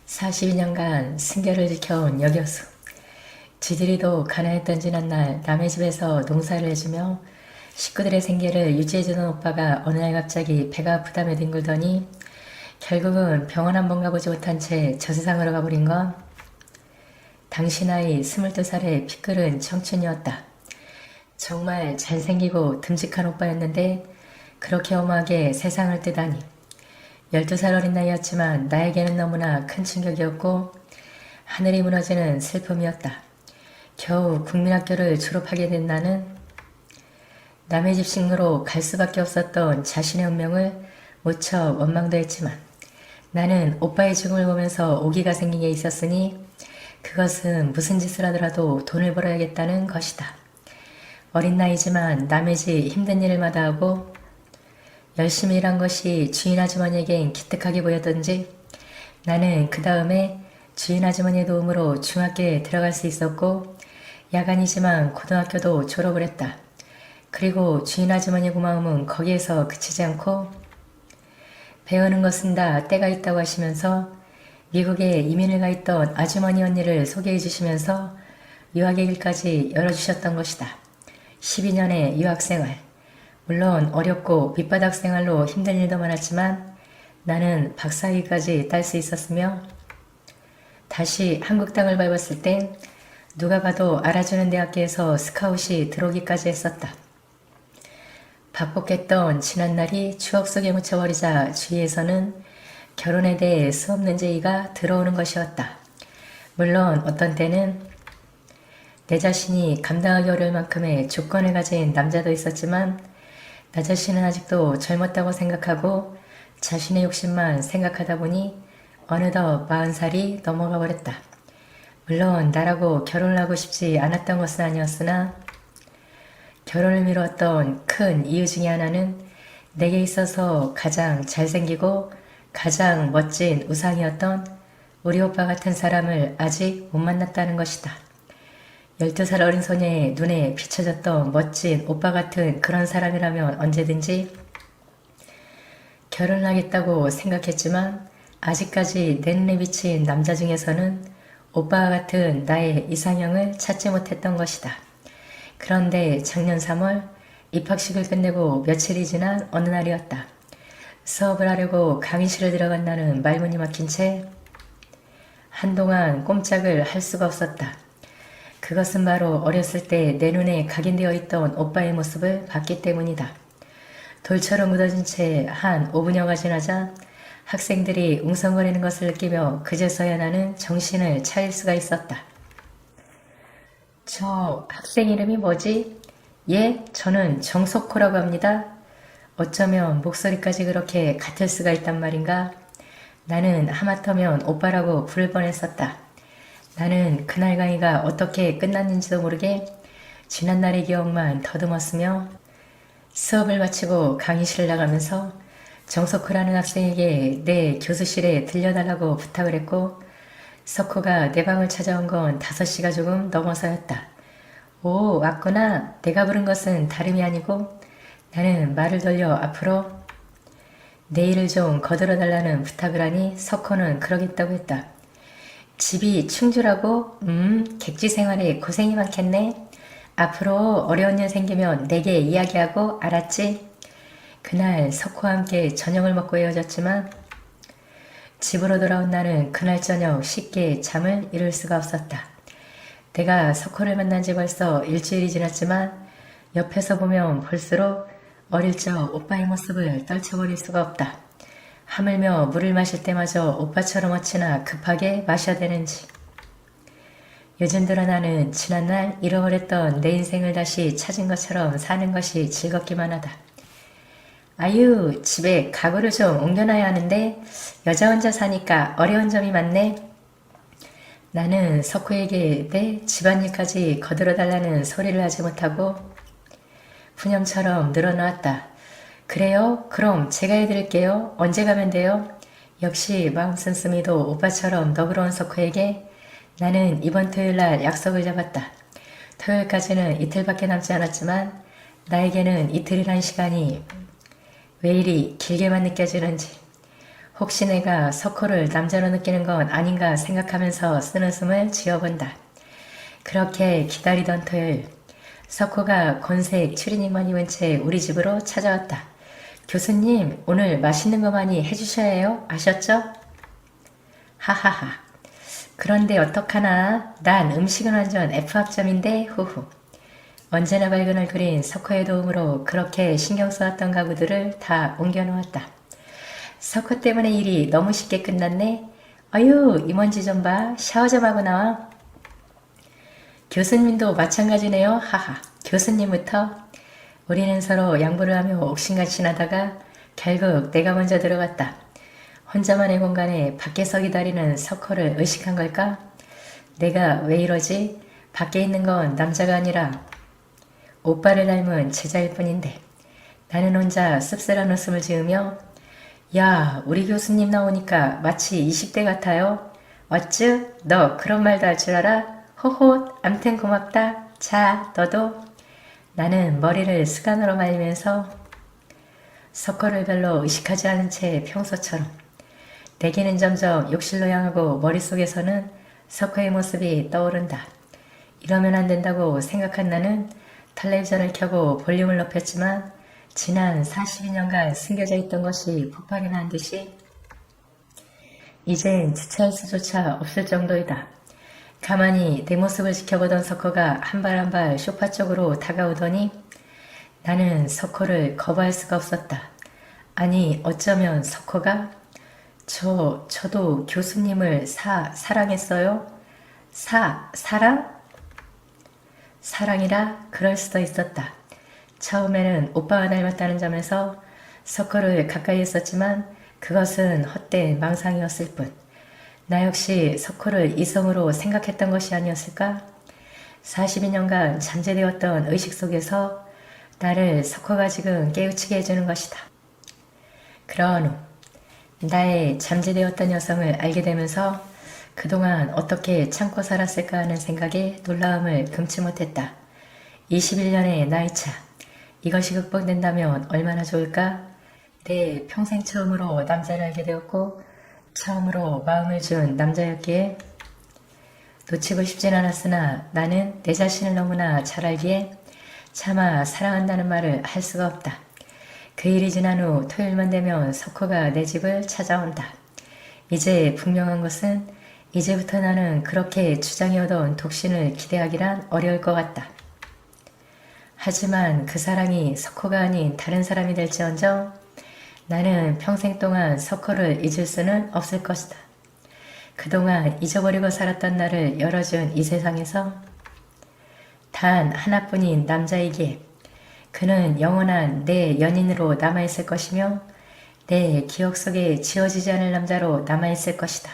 42년간 승결을 지켜온 여교수. 지들이도 가난했던 지난날 남의 집에서 농사를 해주며 식구들의 생계를 유지해주는 오빠가 어느 날 갑자기 배가 아프다며 뒹굴더니 결국은 병원 한 번 가보지 못한 채 저 세상으로 가버린 건 당시 나이 22살의 피 끓은 청춘이었다. 정말 잘생기고 듬직한 오빠였는데 그렇게 엄하게 세상을 뜨다니. 12살 어린 나이였지만 나에게는 너무나 큰 충격이었고 하늘이 무너지는 슬픔이었다. 겨우 국민학교를 졸업하게 된 나는 남의 집 식로로 갈 수밖에 없었던 자신의 운명을 무척 원망도 했지만 나는 오빠의 죽음을 보면서 오기가 생긴 게 있었으니 그것은 무슨 짓을 하더라도 돈을 벌어야겠다는 것이다. 어린 나이지만 남의 집 힘든 일을 마다하고 열심히 일한 것이 주인 아주머니에겐 기특하게 보였던지 나는 그 다음에 주인 아주머니의 도움으로 중학교에 들어갈 수 있었고 야간이지만 고등학교도 졸업을 했다. 그리고 주인 아주머니의 고마움은 거기에서 그치지 않고 배우는 것은 다 때가 있다고 하시면서 미국에 이민을 가 있던 아주머니 언니를 소개해 주시면서 유학의 길까지 열어주셨던 것이다. 12년의 유학생활. 물론 어렵고 밑바닥 생활로 힘든 일도 많았지만 나는 박사학위까지 딸 수 있었으며 다시 한국 땅을 밟았을 땐 누가 봐도 알아주는 대학교에서 스카웃이 들어오기까지 했었다. 박복했던 지난날이 추억 속에 묻혀버리자 주위에서는 결혼에 대해 수없는 제의가 들어오는 것이었다. 물론 어떤 때는 내 자신이 감당하기 어려울 만큼의 조건을 가진 남자도 있었지만 나 자신은 아직도 젊었다고 생각하고 자신의 욕심만 생각하다 보니 어느덧 40살이 넘어가 버렸다. 물론 나라고 결혼을 하고 싶지 않았던 것은 아니었으나 결혼을 미뤘던 큰 이유 중에 하나는 내게 있어서 가장 잘생기고 가장 멋진 우상이었던 우리 오빠 같은 사람을 아직 못 만났다는 것이다. 12살 어린 소녀의 눈에 비춰졌던 멋진 오빠 같은 그런 사람이라면 언제든지 결혼을 하겠다고 생각했지만 아직까지 내 눈에 비친 남자 중에서는 오빠와 같은 나의 이상형을 찾지 못했던 것이다. 그런데 작년 3월 입학식을 끝내고 며칠이 지난 어느 날이었다. 수업을 하려고 강의실을 들어간 나는 말문이 막힌 채 한동안 꼼짝을 할 수가 없었다. 그것은 바로 어렸을 때 내 눈에 각인되어 있던 오빠의 모습을 봤기 때문이다. 돌처럼 묻어진 채 한 5분여가 지나자 학생들이 웅성거리는 것을 느끼며 그제서야 나는 정신을 차릴 수가 있었다. 저 학생 이름이 뭐지? 예, 저는 정석호라고 합니다. 어쩌면 목소리까지 그렇게 같을 수가 있단 말인가? 나는 하마터면 오빠라고 부를 뻔했었다. 나는 그날 강의가 어떻게 끝났는지도 모르게 지난날의 기억만 더듬었으며 수업을 마치고 강의실을 나가면서 정석호라는 학생에게 내 교수실에 들려달라고 부탁을 했고 석호가 내 방을 찾아온 건 5시가 조금 넘어서였다. 오, 왔구나. 내가 부른 것은 다름이 아니고 나는 말을 돌려 앞으로 내 일을 좀 거들어달라는 부탁을 하니 석호는 그러겠다고 했다. 집이 충주라고? 객지 생활에 고생이 많겠네. 앞으로 어려운 일 생기면 내게 이야기하고 알았지? 그날 석호와 함께 저녁을 먹고 헤어졌지만 집으로 돌아온 나는 그날 저녁 쉽게 잠을 이룰 수가 없었다. 내가 석호를 만난 지 벌써 일주일이 지났지만 옆에서 보면 볼수록 어릴 적 오빠의 모습을 떨쳐버릴 수가 없다. 하물며 물을 마실 때마저 오빠처럼 어찌나 급하게 마셔야 되는지. 요즘 들어 나는 지난날 잃어버렸던 내 인생을 다시 찾은 것처럼 사는 것이 즐겁기만 하다. 아유, 집에 가구를 좀 옮겨놔야 하는데 여자 혼자 사니까 어려운 점이 많네. 나는 석호에게 내 집안일까지 거들어달라는 소리를 하지 못하고 푸념처럼 늘어놓았다. 그래요? 그럼 제가 해드릴게요. 언제 가면 돼요? 역시 마음 씀씀이도 오빠처럼 너그러운 석호에게 나는 이번 토요일날 약속을 잡았다. 토요일까지는 이틀밖에 남지 않았지만 나에게는 이틀이란 시간이 왜 이리 길게만 느껴지는지 혹시 내가 석호를 남자로 느끼는 건 아닌가 생각하면서 쓰는 숨을 지어본다. 그렇게 기다리던 토요일, 석호가 곤색 추리닝만 입은 채 우리 집으로 찾아왔다. 교수님, 오늘 맛있는 거 많이 해주셔야 해요. 아셨죠? 하하하. 그런데 어떡하나? 난 음식은 완전 F합점인데, 후후. 언제나 밝은 얼굴인 석호의 도움으로 그렇게 신경 써왔던 가구들을 다 옮겨놓았다. 석호 때문에 일이 너무 쉽게 끝났네. 어휴, 이 먼지 좀 봐. 샤워 좀 하고 나와. 교수님도 마찬가지네요. 하하. 교수님부터 우리는 서로 양보를 하며 옥신각신하다가 결국 내가 먼저 들어갔다. 혼자만의 공간에 밖에서 기다리는 석호를 의식한 걸까? 내가 왜 이러지? 밖에 있는 건 남자가 아니라 오빠를 닮은 제자일 뿐인데 나는 혼자 씁쓸한 웃음을 지으며 야, 우리 교수님 나오니까 마치 20대 같아요. 어쭈? 너 그런 말도 할 줄 알아? 호호, 암튼 고맙다. 자, 너도. 나는 머리를 스간으로 말리면서 석호를 별로 의식하지 않은 채 평소처럼 내게는 점점 욕실로 향하고 머릿속에서는 석호의 모습이 떠오른다. 이러면 안 된다고 생각한 나는 텔레비전을 켜고 볼륨을 높였지만 지난 42년간 숨겨져 있던 것이 폭발이 난 듯이 이젠 주체할 수조차 없을 정도이다. 가만히 내 모습을 지켜보던 석호가 한 발 한 발 소파 쪽으로 다가오더니 나는 석호를 거부할 수가 없었다. 아니 어쩌면 석호가 저도 교수님을 사랑했어요? 사랑? 사랑이라 그럴 수도 있었다. 처음에는 오빠와 닮았다는 점에서 석호를 가까이 했었지만 그것은 헛된 망상이었을 뿐. 나 역시 석호를 이성으로 생각했던 것이 아니었을까? 42년간 잠재되었던 의식 속에서 나를 석호가 지금 깨우치게 해주는 것이다. 그런 후 나의 잠재되었던 여성을 알게 되면서 그동안 어떻게 참고 살았을까 하는 생각에 놀라움을 금치 못했다. 21년의 나이차. 이것이 극복된다면 얼마나 좋을까? 내 평생 처음으로 남자를 알게 되었고 처음으로 마음을 준 남자였기에 놓치고 싶진 않았으나 나는 내 자신을 너무나 잘 알기에 차마 사랑한다는 말을 할 수가 없다. 그 일이 지난 후 토요일만 되면 석호가 내 집을 찾아온다. 이제 분명한 것은 이제부터 나는 그렇게 주장해오던 독신을 기대하기란 어려울 것 같다. 하지만 그 사랑이 석호가 아닌 다른 사람이 될지언정 나는 평생 동안 석호를 잊을 수는 없을 것이다. 그동안 잊어버리고 살았던 나를 열어준 이 세상에서 단 하나뿐인 남자이기에 그는 영원한 내 연인으로 남아있을 것이며 내 기억 속에 지워지지 않을 남자로 남아있을 것이다.